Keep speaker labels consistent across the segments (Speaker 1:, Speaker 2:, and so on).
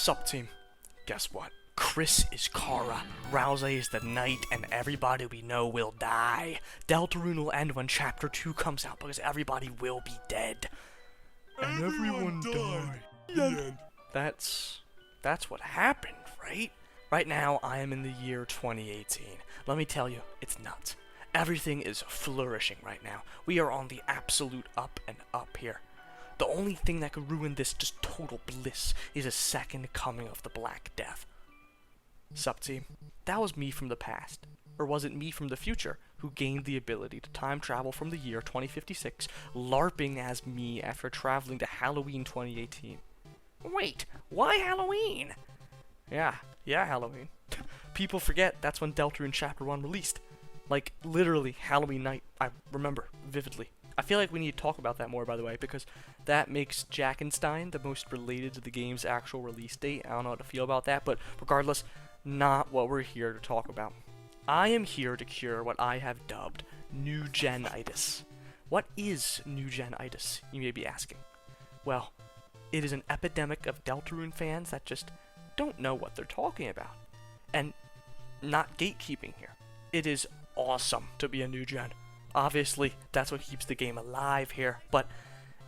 Speaker 1: Sup team, guess what? Chris is Kara, Ralsei is the knight, and everybody we know will die. Deltarune will end when Chapter 2 comes out because everybody will be dead. And everyone died. Yeah. That's what happened, right? Right now, I am in the year 2018. Let me tell you, it's nuts. Everything is flourishing right now. We are on the absolute up and up here. The only thing that could ruin this just total bliss is a second coming of the Black Death. Sup team, that was me from the past. Or was it me from the future who gained the ability to time travel from the year 2056, LARPing as me after traveling to Halloween 2018? Wait, why Halloween? Yeah, Halloween. People forget that's when Deltarune Chapter 1 released. Like, literally, Halloween night. I remember vividly. I feel like we need to talk about that more, by the way, because that makes Jackenstein the most related to the game's actual release date. I don't know how to feel about that, but regardless, not what we're here to talk about. I am here to cure what I have dubbed Newgenitis. What is Newgenitis, you may be asking? Well, it is an epidemic of Deltarune fans that just don't know what they're talking about. And not gatekeeping here. It is awesome to be a new gen. Obviously, that's what keeps the game alive here, but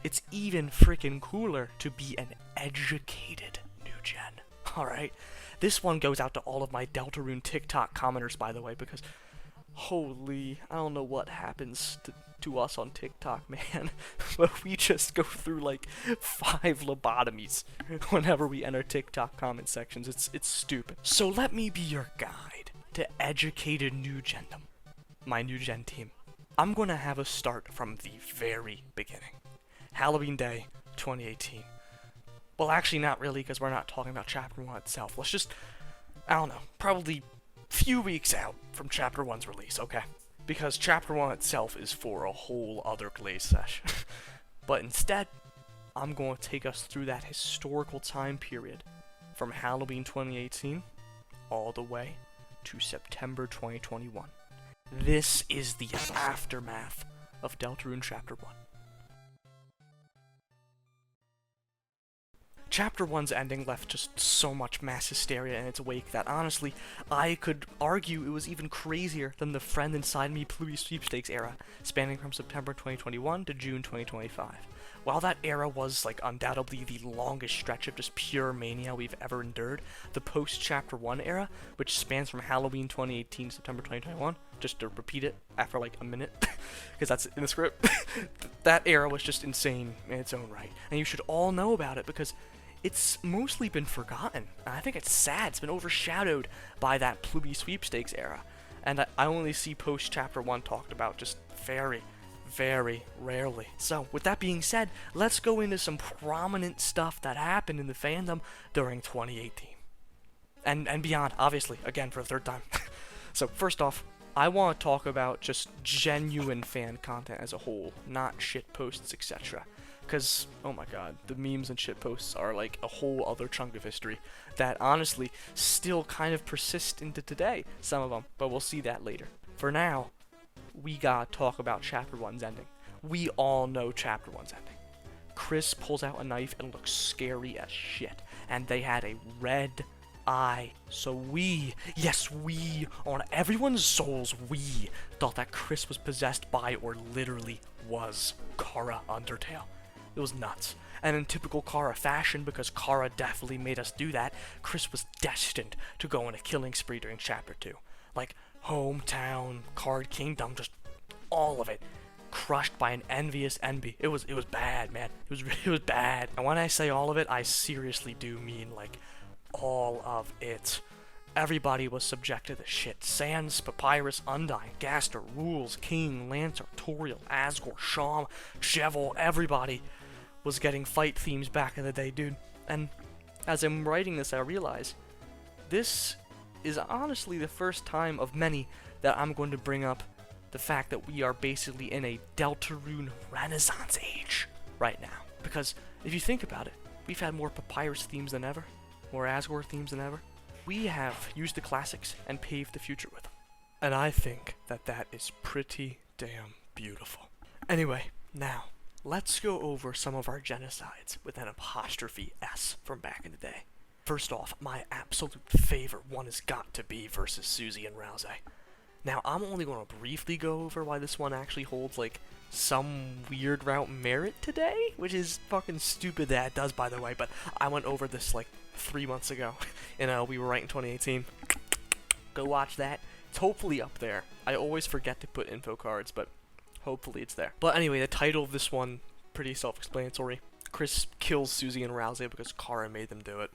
Speaker 1: it's even freaking cooler to be an educated new gen. Alright? This one goes out to all of my Deltarune TikTok commenters, by the way, because holy, I don't know what happens to us on TikTok, man, but we just go through like 5 lobotomies whenever we enter TikTok comment sections. It's stupid. So let me be your guide to Educated Newgendom, my new gen team. I'm going to have us start from the very beginning. Halloween Day 2018. Well, actually not really, because we're not talking about Chapter 1 itself. Let's just, I don't know, probably few weeks out from Chapter 1's release, okay? Because Chapter 1 itself is for a whole other glaze sesh. But instead, I'm going to take us through that historical time period from Halloween 2018 all the way to September 2021. This is the aftermath of Deltarune Chapter 1. Chapter 1's ending left just so much mass hysteria in its wake that honestly, I could argue it was even crazier than the Friend Inside Me Pluie Sweepstakes era, spanning from September 2021 to June 2025. While that era was, like, undoubtedly the longest stretch of just pure mania we've ever endured, the post-Chapter 1 era, which spans from Halloween 2018 to September 2021, just to repeat it after like a minute, because that's in the script, that era was just insane in its own right. And you should all know about it because it's mostly been forgotten. I think it's sad. It's been overshadowed by that Pluie Sweepstakes era. And I only see post-Chapter 1 talked about just very, very rarely. So, with that being said, let's go into some prominent stuff that happened in the fandom during 2018. And beyond, obviously, again, for the third time. So, first off, I want to talk about just genuine fan content as a whole, not shitposts, etc. Because, oh my god, the memes and shitposts are like a whole other chunk of history that honestly still kind of persist into today, some of them, but we'll see that later. For now, we gotta talk about Chapter 1's ending. We all know Chapter 1's ending. Chris pulls out a knife and looks scary as shit, and they had a red eye. So we, yes we, on everyone's souls, we thought that Chris was possessed by or literally was Kara Undertale. It was nuts. And in typical Kara fashion, because Kara definitely made us do that, Chris was destined to go on a killing spree during Chapter 2. Like, hometown, card kingdom, just all of it. Crushed by an envious envy. It was bad, man. It was bad. And when I say all of it, I seriously do mean, like, all of it. Everybody was subject to this shit. Sans, Papyrus, Undyne, Gaster, Rules, King, Lancer, Toriel, Asgore, Sham, Jevil, everybody was getting fight themes back in the day, dude. And as I'm writing this, I realize this is honestly the first time of many that I'm going to bring up the fact that we are basically in a Deltarune Renaissance age right now. Because if you think about it, we've had more Papyrus themes than ever, more Asgore themes than ever. We have used the classics and paved the future with them. And I think that that is pretty damn beautiful. Anyway, now, let's go over some of our genocides with an apostrophe S from back in the day. First off, my absolute favorite one has got to be versus Susie and Ralsei. Now, I'm only going to briefly go over why this one actually holds, like, some weird route merit today, which is fucking stupid that it does, by the way, but I went over this, like, 3 months ago, and We Were Right in 2018. Go watch that. It's hopefully up there. I always forget to put info cards, but hopefully it's there. But anyway, the title of this one, pretty self-explanatory. Chris kills Susie and Ralsei because Kara made them do it.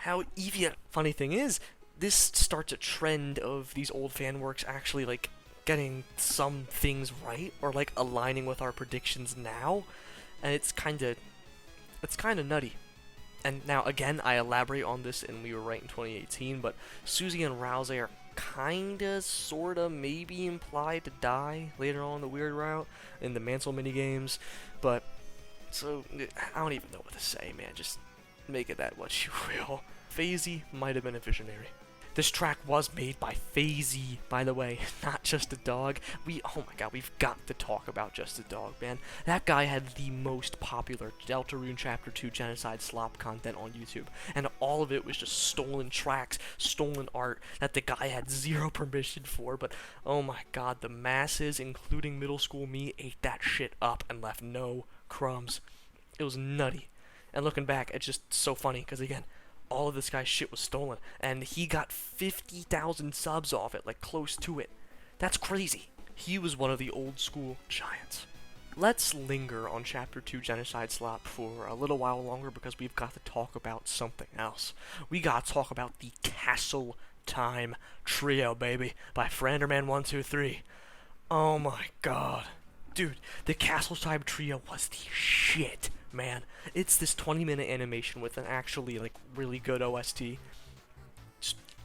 Speaker 1: How even funny thing is, this starts a trend of these old fan works actually, like, getting some things right, or, like, aligning with our predictions now, and it's kinda nutty. And now, again, I elaborate on this in We Were Right in 2018, but Susie and Ralsei are kinda, sorta, maybe implied to die later on in the weird route, in the Mansell minigames, but, so, I don't even know what to say, man, just make it that what you will. FaZe might have been a visionary. This track was made by FaZe, by the way, not Just a Dog. Oh my god, we've got to talk about Just a Dog, man. That guy had the most popular Deltarune Chapter 2 Genocide slop content on YouTube, and all of it was just stolen tracks, stolen art that the guy had zero permission for, but oh my god, the masses, including middle school me, ate that shit up and left no crumbs. It was nutty. And looking back, it's just so funny, because again, all of this guy's shit was stolen, and he got 50,000 subs off it, like close to it. That's crazy. He was one of the old school giants. Let's linger on Chapter 2 Genocide Slop for a little while longer because we've got to talk about something else. We gotta talk about the Castle Time Trio, baby, by Franderman123. Oh my god. Dude, the Castle Time Trio was the shit, man. It's this 20-minute animation with an actually, like, really good OST.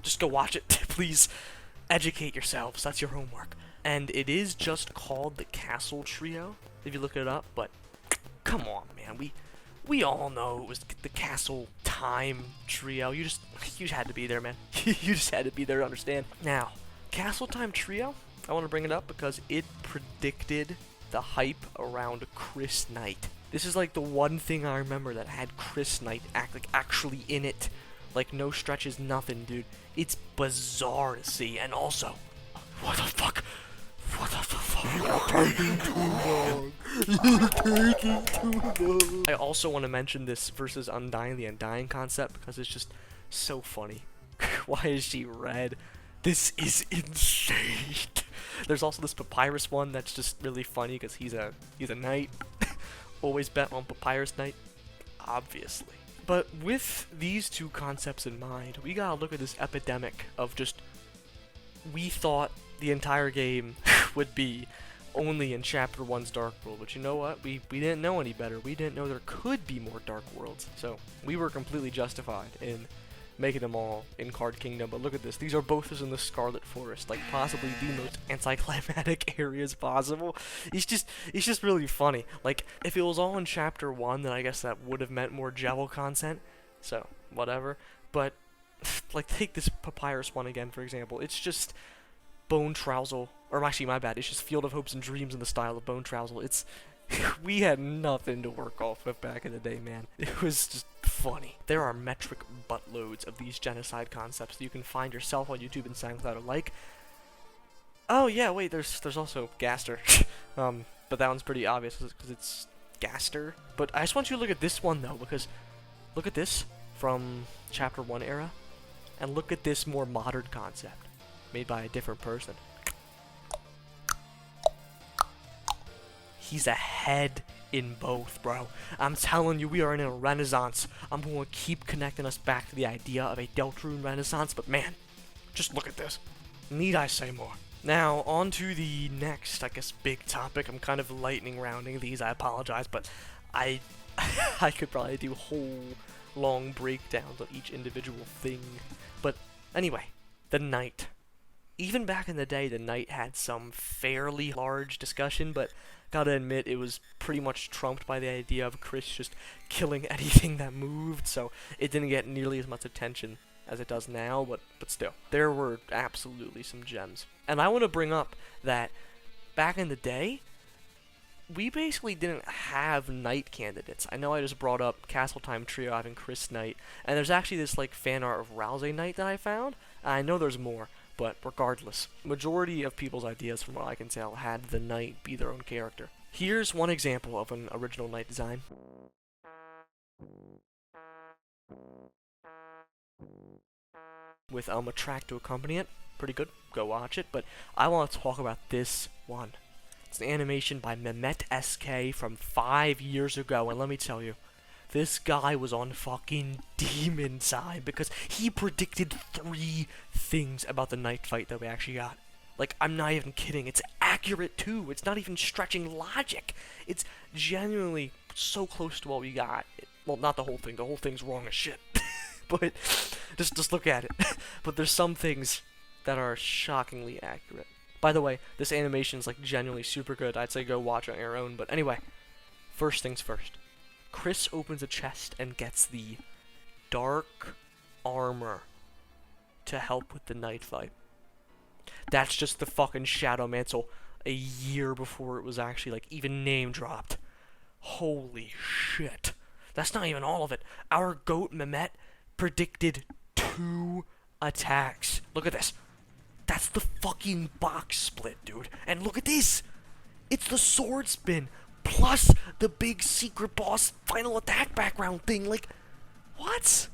Speaker 1: Just go watch it, please. Educate yourselves, that's your homework. And it is just called the Castle Trio, if you look it up, but come on, man. We all know it was the Castle Time Trio. You just had to be there, man. You just had to be there to understand. Now, Castle Time Trio, I want to bring it up because it predicted the hype around Chris Knight. This is like the one thing I remember that had Chris Knight actually in it. Like no stretches, nothing, dude. It's bizarre to see. And also, what the fuck? What the fuck? You're taking too long. I also want to mention this versus Undying the Undying concept because it's just so funny. Why is she red? This is insane. There's also this Papyrus one that's just really funny because he's a knight. Always bet on Papyrus Knight, obviously. But with these two concepts in mind, we gotta look at this epidemic of just, we thought the entire game would be only in Chapter 1's Dark World, but you know what? We didn't know any better. We didn't know there could be more Dark Worlds, so we were completely justified in making them all in Card Kingdom. But look at this. These are both in the Scarlet Forest, like possibly the most anticlimactic areas possible. It's just really funny. Like, if it was all in Chapter 1, then I guess that would have meant more Jewel content, so whatever. But, like, take this Papyrus one again, for example. It's just Bone Trousel, or actually, my bad, it's just Field of Hopes and Dreams in the style of Bone Trousel. It's, we had nothing to work off with back in the day, man. It was just funny. There are metric buttloads of these genocide concepts that you can find yourself on YouTube and SoundCloud alike. Oh yeah, wait, there's also Gaster. But that one's pretty obvious because it's Gaster. But I just want you to look at this one though, because look at this from Chapter 1 era, and look at this more modern concept made by a different person. He's ahead in both, bro. I'm telling you, we are in a renaissance. I'm going to keep connecting us back to the idea of a Deltarune renaissance, but man, just look at this. Need I say more? Now, on to the next, I guess, big topic. I'm kind of lightning rounding these, I apologize, but I could probably do whole long breakdowns of each individual thing. But anyway, the Knight. Even back in the day, the Knight had some fairly large discussion, but gotta admit, it was pretty much trumped by the idea of Chris just killing anything that moved, so it didn't get nearly as much attention as it does now, but still. There were absolutely some gems. And I want to bring up that back in the day, we basically didn't have Knight candidates. I know I just brought up Castle Time Trio having Chris Knight, and there's actually this like fan art of Ralsei Knight that I found. I know there's more, but regardless, majority of people's ideas, from what I can tell, had the Knight be their own character. Here's one example of an original Knight design. With a track to accompany it. Pretty good, go watch it, but I want to talk about this one. It's an animation by Mehmet SK from 5 years ago, and let me tell you, this guy was on fucking demon time because he predicted 3 things about the Knight fight that we actually got. Like, I'm not even kidding, it's accurate too, it's not even stretching logic. It's genuinely so close to what we got. Well, not the whole thing's wrong as shit. But just look at it. But there's some things that are shockingly accurate. By the way, this animation's like genuinely super good. I'd say go watch it on your own. But anyway, first things first. Chris opens a chest and gets the dark armor to help with the Knight fight. That's just the fucking Shadow Mantle a year before it was actually like even name dropped. Holy shit. That's not even all of it. Our goat Mehmet predicted 2 attacks. Look at this. That's the fucking box split, dude. And look at this. It's the sword spin plus the big secret boss final attack background thing. Like, what?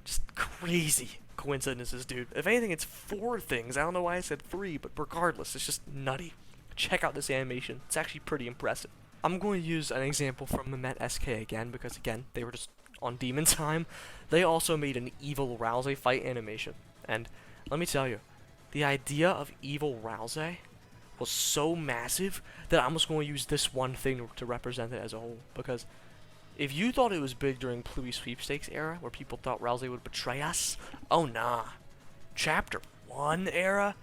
Speaker 1: Just crazy coincidences, dude. If anything, it's 4 things. I don't know why I said 3, but regardless, it's just nutty. Check out this animation. It's actually pretty impressive. I'm going to use an example from Mehmet SK again, because again, they were just on demon time. They also made an evil Ralsei fight animation. And let me tell you, the idea of evil Ralsei was so massive that I'm just going to use this one thing to represent it as a whole. Because if you thought it was big during Pluie Sweepstakes era, where people thought Ralsei would betray us, oh nah. Chapter 1 era,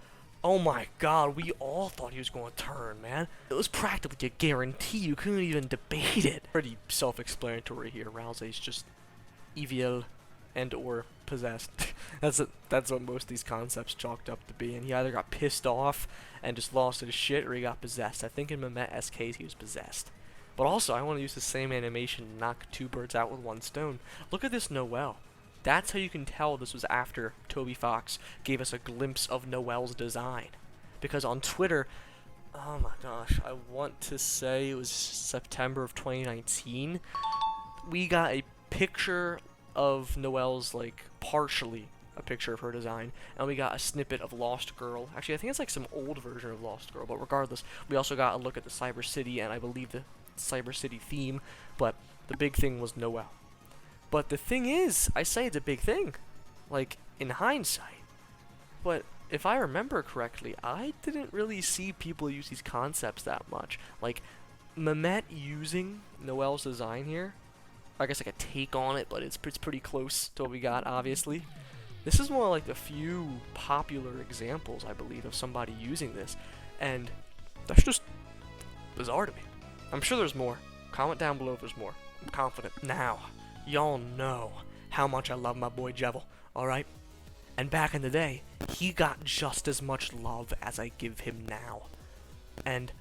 Speaker 1: oh my god, we all thought he was going to turn, man. It was practically a guarantee, you couldn't even debate it. Pretty self-explanatory here, Ralsei's just evil and or possessed. that's what most of these concepts chalked up to be, and he either got pissed off and just lost his shit, or he got possessed. I think in Mehmet SK's he was possessed. But also, I want to use the same animation to knock 2 birds out with 1 stone. Look at this Noelle. That's how you can tell this was after Toby Fox gave us a glimpse of Noelle's design. Because on Twitter, oh my gosh, I want to say it was September of 2019, we got a picture of Noelle's, like, partially a picture of her design, and we got a snippet of Lost Girl. Actually, I think it's like some old version of Lost Girl, but regardless, we also got a look at the Cyber City, and I believe the Cyber City theme, but the big thing was Noelle. But the thing is, I say it's a big thing, like, in hindsight. But if I remember correctly, I didn't really see people use these concepts that much. Like, Mehmet using Noelle's design here, I guess like a take on it, but it's pretty close to what we got, obviously. This is more like a few popular examples, I believe, of somebody using this, and that's just bizarre to me. I'm sure there's more. Comment down below if there's more. I'm confident. Now, y'all know how much I love my boy Jevil, alright? And back in the day, he got just as much love as I give him now. And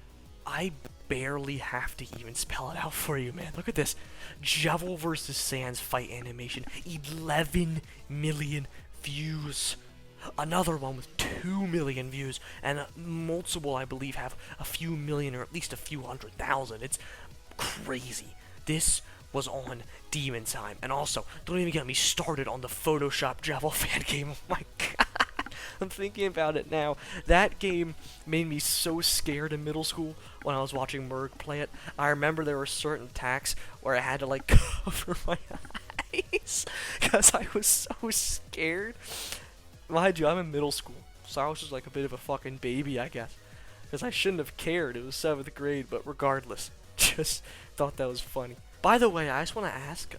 Speaker 1: I barely have to even spell it out for you, man. Look at this. Jevil vs. Sans fight animation. 11 million views. Another one with 2 million views. And multiple, I believe, have a few million or at least a few 100,000. It's crazy. This was on demon time. And also, don't even get me started on the Photoshop Jevil fan game. Oh my god. I'm thinking about it now. That game made me so scared in middle school when I was watching Merg play it. I remember there were certain attacks where I had to like cover my eyes because I was so scared. Mind you, I'm in middle school, so I was just like a bit of a fucking baby, I guess. Because I shouldn't have cared. It was 7th grade, but regardless, just thought that was funny. By the way, I just want to ask,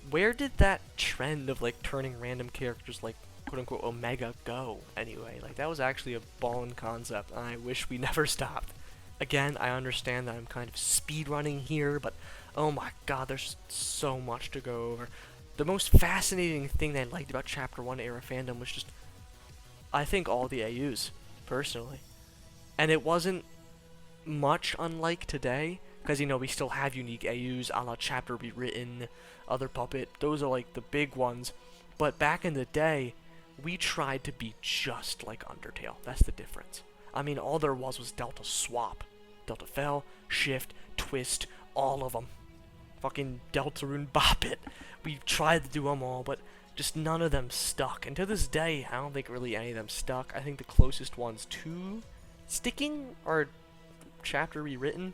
Speaker 1: where did that trend of like turning random characters like quote-unquote Omega go anyway? Like, that was actually a ballin' concept, and I wish we never stopped. Again, I understand that I'm kind of speedrunning here, but oh my god, there's so much to go over. The most fascinating thing that I liked about Chapter 1 era fandom was just, I think, all the AUs, personally. And it wasn't much unlike today. Because, you know, we still have unique AUs, a la Chapter Rewritten, Other Puppet. Those are, like, the big ones. But back in the day, we tried to be just like Undertale. That's the difference. I mean, all there was Delta Swap. Delta Fell, Shift, Twist, all of them. Fucking Deltarune Bop It. We tried to do them all, but just none of them stuck. And to this day, I don't think really any of them stuck. I think the closest ones to sticking are Chapter Rewritten,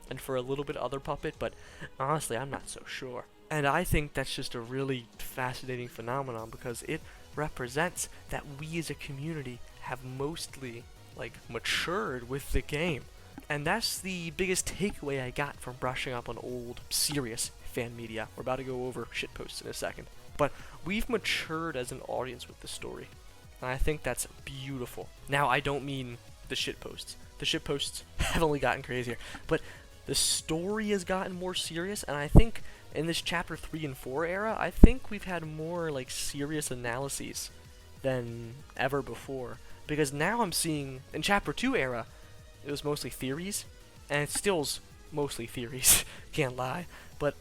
Speaker 1: and for a little bit Other Puppet, but honestly, I'm not so sure. And I think that's just a really fascinating phenomenon, because it represents that we as a community have mostly, like, matured with the game. And that's the biggest takeaway I got from brushing up on old, serious fan media. We're about to go over shitposts in a second. But we've matured as an audience with the story. And I think that's beautiful. Now, I don't mean the shitposts. The shitposts have only gotten crazier. But the story has gotten more serious, and I think in this Chapter 3 and 4 era, I think we've had more, like, serious analyses than ever before. Because now I'm seeing, in Chapter 2 era, it was mostly theories, and it still's mostly theories, can't lie, but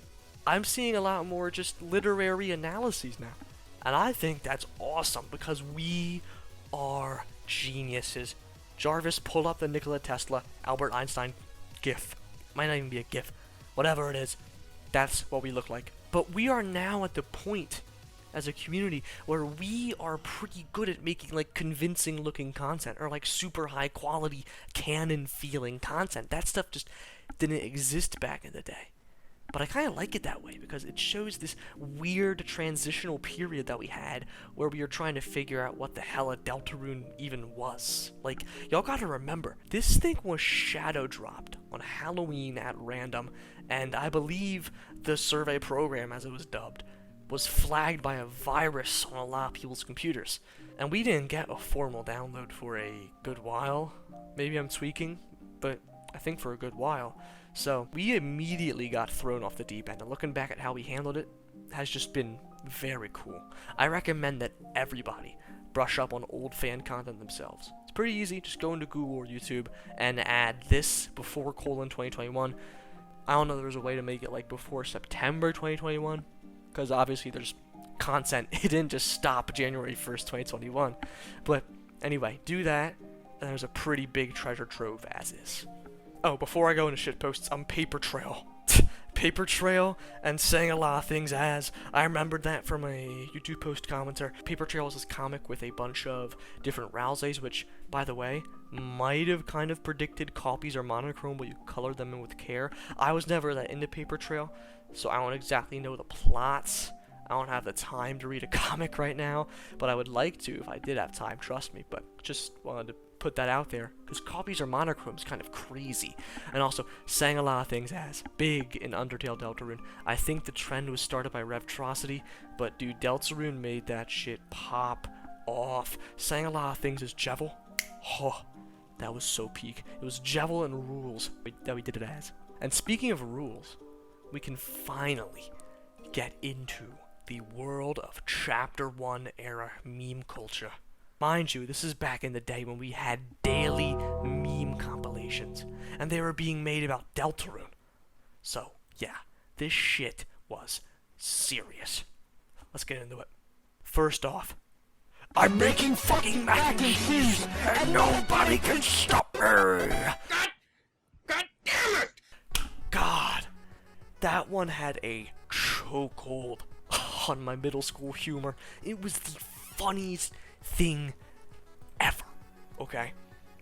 Speaker 1: I'm seeing a lot more just literary analyses now. And I think that's awesome, because we are geniuses. Jarvis, pull up the Nikola Tesla, Albert Einstein GIF. Might not even be a GIF. Whatever it is, that's what we look like. But we are now at the point as a community where we are pretty good at making, like, convincing looking content, or like super high quality canon feeling content. That stuff just didn't exist back in the day. But I kind of like it that way, because it shows this weird transitional period that we had where we were trying to figure out what the hell a Deltarune even was. Like, y'all gotta remember, this thing was shadow dropped on Halloween at random, and I believe the survey program, as it was dubbed, was flagged by a virus on a lot of people's computers. And we didn't get a formal download for a good while. Maybe I'm tweaking, but I think for a good while. So we immediately got thrown off the deep end, and looking back at how we handled it has just been very cool. I recommend that everybody brush up on old fan content themselves. It's pretty easy, just go into Google or YouTube and add this before :2021. I don't know if there's a way to make it like before September 2021, because obviously there's content. It didn't just stop January 1st, 2021. But anyway, do that, and there's a pretty big treasure trove as is. Oh, before I go into shitposts, I'm Paper Trail. Paper Trail and saying a lot of things as. I remembered that from a YouTube post commenter. Paper Trail is this comic with a bunch of different Ralseis, which, by the way, might have kind of predicted copies or monochrome, but you color them in with care. I was never that into Paper Trail, so I don't exactly know the plots. I don't have the time to read a comic right now, but I would like to if I did have time, trust me. But just wanted to put that out there, because copies or monochrome's kind of crazy. And also, sang a lot of things as big in Undertale Deltarune. I think the trend was started by Revtrocity, but dude, Deltarune made that shit pop off. Sang a lot of things as Jevil. Oh, that was so peak. It was Jevil and Rules that we did it as. And speaking of rules, we can finally get into the world of Chapter 1 era meme culture. Mind you, this is back in the day when we had daily meme compilations, and they were being made about Deltarune. So, yeah, this shit was serious. Let's get into it. First off, I'm making fucking mac and cheese, and nobody can stop me! God damn it! God, that one had a chokehold on my middle school humor. It was the funniest thing ever, okay?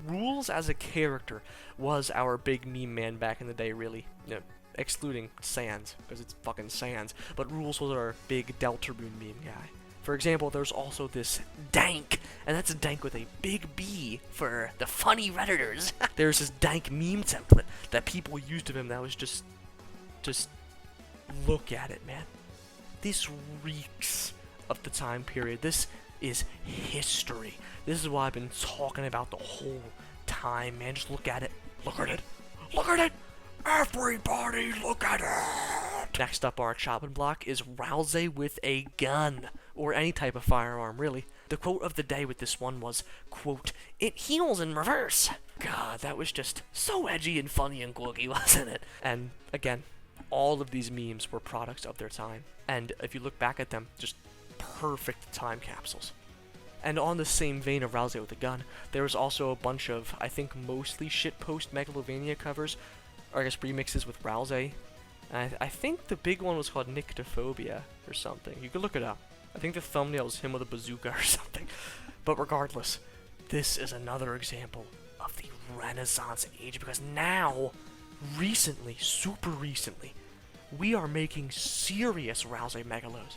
Speaker 1: Rules as a character was our big meme man back in the day, really. You know, excluding Sans, because it's fucking Sans. But Rules was our big Deltarune meme guy. For example, there's also this Dank, and that's a Dank with a big B for the funny Redditors. There's this Dank meme template that people used of him that was just look at it, man. This reeks of the time period. This is history. This is what I've been talking about the whole time, man. Just look at it. Look at it. Look at it. Everybody look at it. Next up on our chopping block is Ralsei with a gun. or any type of firearm, really. The quote of the day with this one was, quote, "It heals in reverse." God, that was just so edgy and funny and quirky, wasn't it? And again, all of these memes were products of their time. And if you look back at them, just perfect time capsules. And on the same vein of Ralsei with a gun, there was also a bunch of, I think, mostly shitpost Megalovania covers, or I guess remixes with Ralsei. And I think the big one was called Nyctophobia or something. You could look it up. I think the thumbnail is him with a bazooka or something. But regardless, this is another example of the Renaissance age, because now, recently, super recently, we are making serious Ralsei Megalos.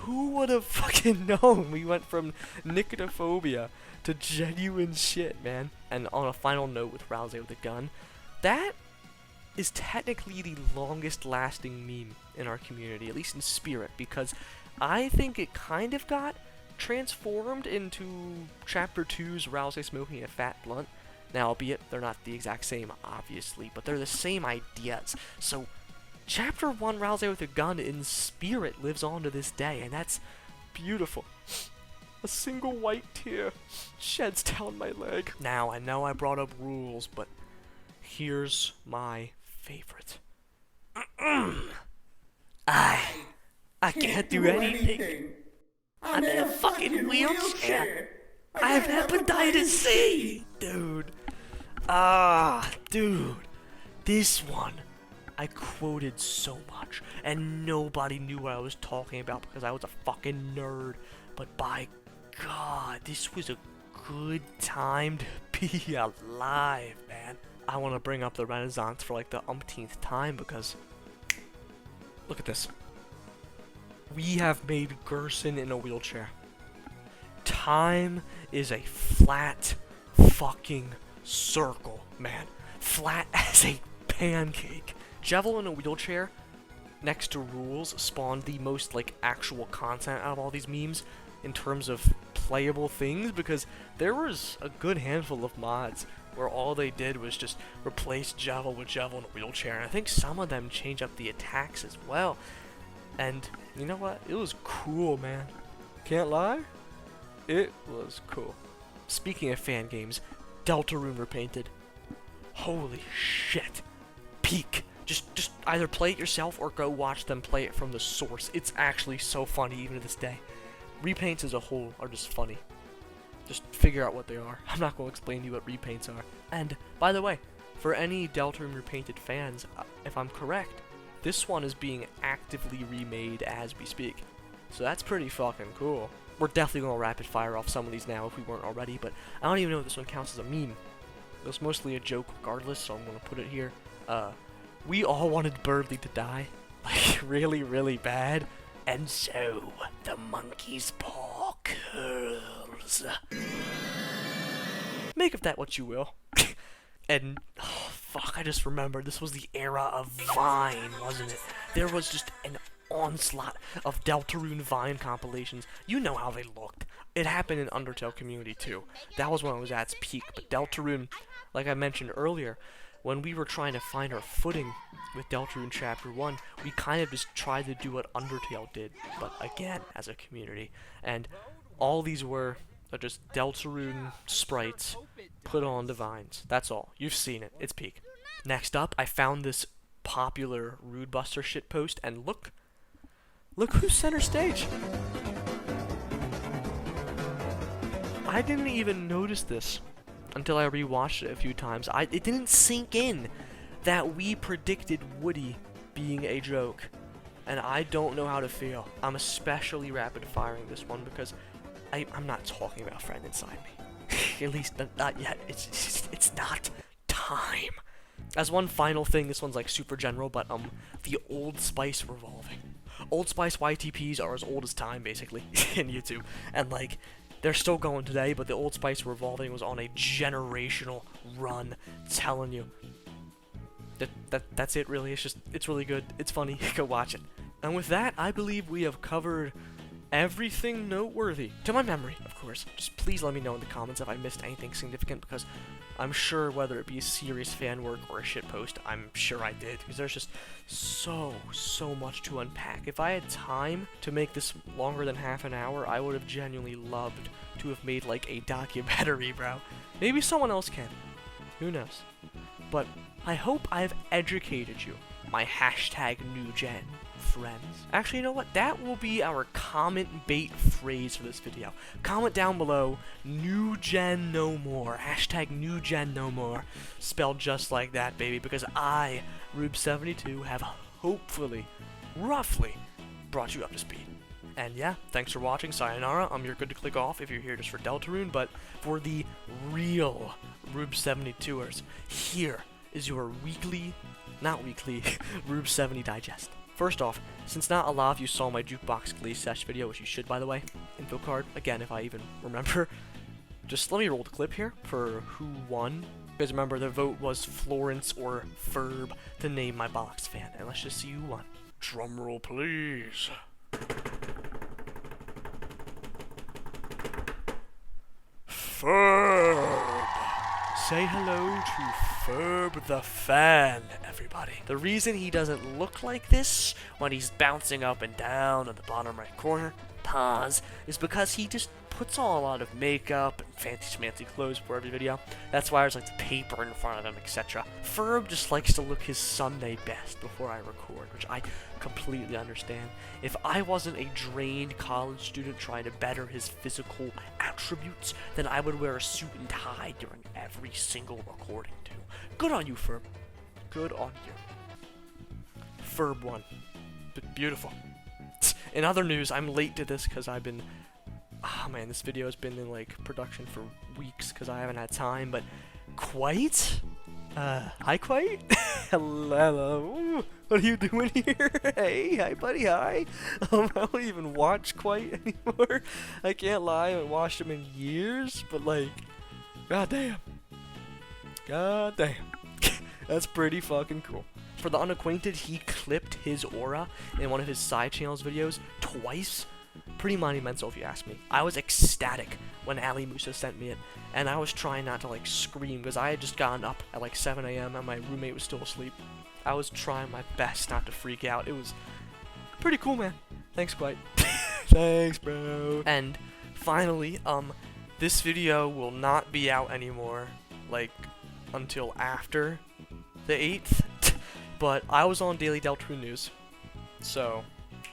Speaker 1: Who would have fucking known we went from Nyctophobia to genuine shit, man? And on a final note with Ralsei with a gun, that is technically the longest lasting meme in our community, at least in spirit, because I think it kind of got transformed into Chapter 2's Ralsei smoking a fat blunt. Now, albeit they're not the exact same, obviously, but they're the same ideas. So, Chapter 1 Ralsei with a gun in spirit lives on to this day, and that's beautiful. A single white tear sheds down my leg. Now, I know I brought up rules, but here's my favorite. I can't do anything. I'm in a fucking wheelchair. I have hepatitis C. Dude. Dude. This one I quoted so much, and nobody knew what I was talking about because I was a fucking nerd. But by God, this was a good time to be alive, man. I want to bring up the Renaissance for like the umpteenth time because look at this. We have made Gerson in a wheelchair. Time is a flat fucking circle, man. Flat as a pancake. Jevil in a wheelchair, next to rules, spawned the most, like, actual content out of all these memes in terms of playable things, because there was a good handful of mods where all they did was just replace Jevil with Jevil in a wheelchair, and I think some of them change up the attacks as well. And you know what? It was cool, man. Can't lie. It was cool. Speaking of fan games, Deltarune repainted. Holy shit. Peak. Just either play it yourself or go watch them play it from the source. It's actually so funny even to this day. Repaints as a whole are just funny. Just figure out what they are. I'm not going to explain to you what repaints are. And, by the way, for any Deltarune repainted fans, if I'm correct, this one is being actively remade as we speak. So that's pretty fucking cool. We're definitely going to rapid fire off some of these now if we weren't already, but I don't even know if this one counts as a meme. It was mostly a joke regardless, so I'm going to put it here. We all wanted Birdly to die. Like, really, really bad. And so, the monkey's paw curls. Make of that what you will. And, oh, fuck, I just remembered, this was the era of Vine, wasn't it? There was just an onslaught of Deltarune Vine compilations. You know how they looked. It happened in Undertale community, too. That was when it was at its peak, but Deltarune, like I mentioned earlier, when we were trying to find our footing with Deltarune Chapter 1, we kind of just tried to do what Undertale did, but again, as a community. And all these were just Deltarune sprites put on the vines. That's all. You've seen it. It's peak. Next up, I found this popular Rude Buster shitpost, and look who's center stage. I didn't even notice this until I rewatched it a few times. It didn't sink in that we predicted Woody being a joke, and I don't know how to feel. I'm especially rapid firing this one because I'm not talking about friend inside me. At least not yet. It's not time. As one final thing, this one's like super general, but the Old Spice revolving. Old Spice YTPs are as old as time, basically, in YouTube, and like, they're still going today, but the Old Spice revolving was on a generational run. Telling you. That's it, really. It's really good. It's funny. Go watch it. And with that, I believe we have covered everything noteworthy, to my memory, of course. Just please let me know in the comments if I missed anything significant, because I'm sure whether it be serious fan work or a shitpost, I'm sure I did, because there's just so much to unpack. If I had time to make this longer than half an hour, I would have genuinely loved to have made like a documentary, bro. Maybe someone else can. Who knows? But I hope I've educated you, my hashtag new gen friends. Actually, you know what? That will be our comment bait phrase for this video. Comment down below, new gen no more. Hashtag new gen no more. Spelled just like that, baby, because I, Rube72, have hopefully, roughly, brought you up to speed. And yeah, thanks for watching. Sayonara. You're good to click off if you're here just for Deltarune, but for the real Rube72ers, here is your weekly, not weekly, Rube70 digest. First off, since not a lot of you saw my Jukebox Glee Sesh video, which you should, by the way, info card, again, if I even remember, just let me roll the clip here for who won. Because remember, the vote was Florence or Ferb to name my box fan, and let's just see who won. Drumroll, please. Ferb! Say hello to Ferb the Fan, everybody. The reason he doesn't look like this when he's bouncing up and down in the bottom right corner, pause, is because he just puts on a lot of makeup and fancy schmancy clothes for every video. That's why there's like the paper in front of him, etc. Ferb just likes to look his Sunday best before I record, which I completely understand. If I wasn't a drained college student trying to better his physical attributes, then I would wear a suit and tie during every single recording too. Good on you, Ferb. Good on you. Ferb won. Beautiful. In other news, I'm late to this because I've been... Oh man, this video has been in like production for weeks because I haven't had time, but Quite? Hi Quite? Hello? What are you doing here? Hey, hi buddy, hi. I don't even watch Quite anymore. I can't lie, I haven't watched him in years, but like, goddamn. Goddamn. That's pretty fucking cool. For the unacquainted, he clipped his aura in one of his side channels videos twice. Pretty monumental if you ask me. I was ecstatic when Ali Musa sent me it, and I was trying not to like scream because I had just gotten up at like 7 AM and my roommate was still asleep. I was trying my best not to freak out. It was pretty cool, man. Thanks, Quite. Thanks, bro. And finally, this video will not be out anymore, like, until after the 8th, but I was on Daily Deltarune News, so,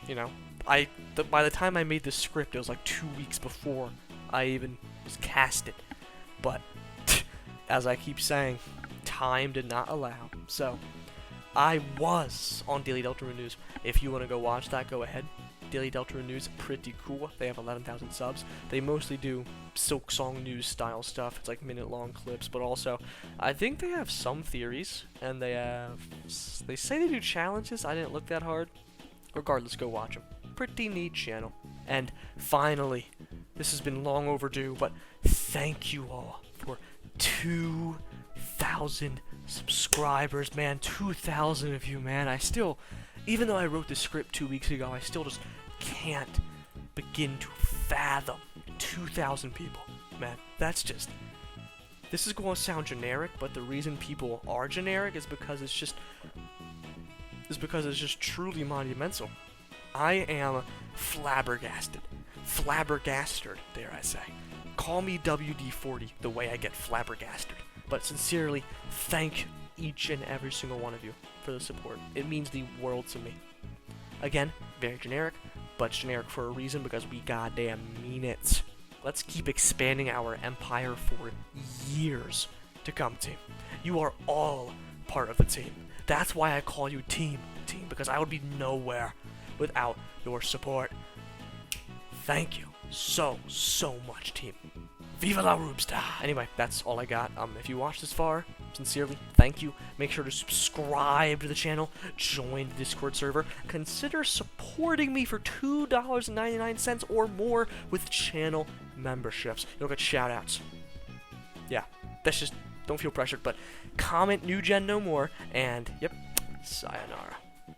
Speaker 1: you know, by the time I made the script, it was like 2 weeks before I even was casted, but, as I keep saying, time did not allow, so, I was on Daily Deltarune News. If you want to go watch that, go ahead. Daily Deltarune News, pretty cool. They have 11,000 subs. They mostly do Silk Song News style stuff. It's like minute-long clips, but also, I think they have some theories, and they say they do challenges. I didn't look that hard. Regardless, go watch them. Pretty neat channel. And finally, this has been long overdue, but thank you all for 2,000 subscribers, man. 2,000 of you, man. I still, even though I wrote the script 2 weeks ago, I still just can't begin to fathom 2,000 people, man. That's just, this is going to sound generic, but the reason people are generic is because it's just truly monumental. I am flabbergasted, dare I say. Call me WD-40 the way I get flabbergasted. But sincerely, thank each and every single one of you for the support. It means the world to me. Again, very generic, but it's generic for a reason because we goddamn mean it. Let's keep expanding our empire for years to come, team. You are all part of the team. That's why I call you team, because I would be nowhere without your support. Thank you so much, team. Viva la Rubestar! Anyway, that's all I got. If you watched this far, sincerely, thank you. Make sure to subscribe to the channel, join the Discord server, consider supporting me for $2.99 or more with channel memberships. You'll get shoutouts. Yeah, that's just, don't feel pressured, but comment new gen no more, and yep, sayonara.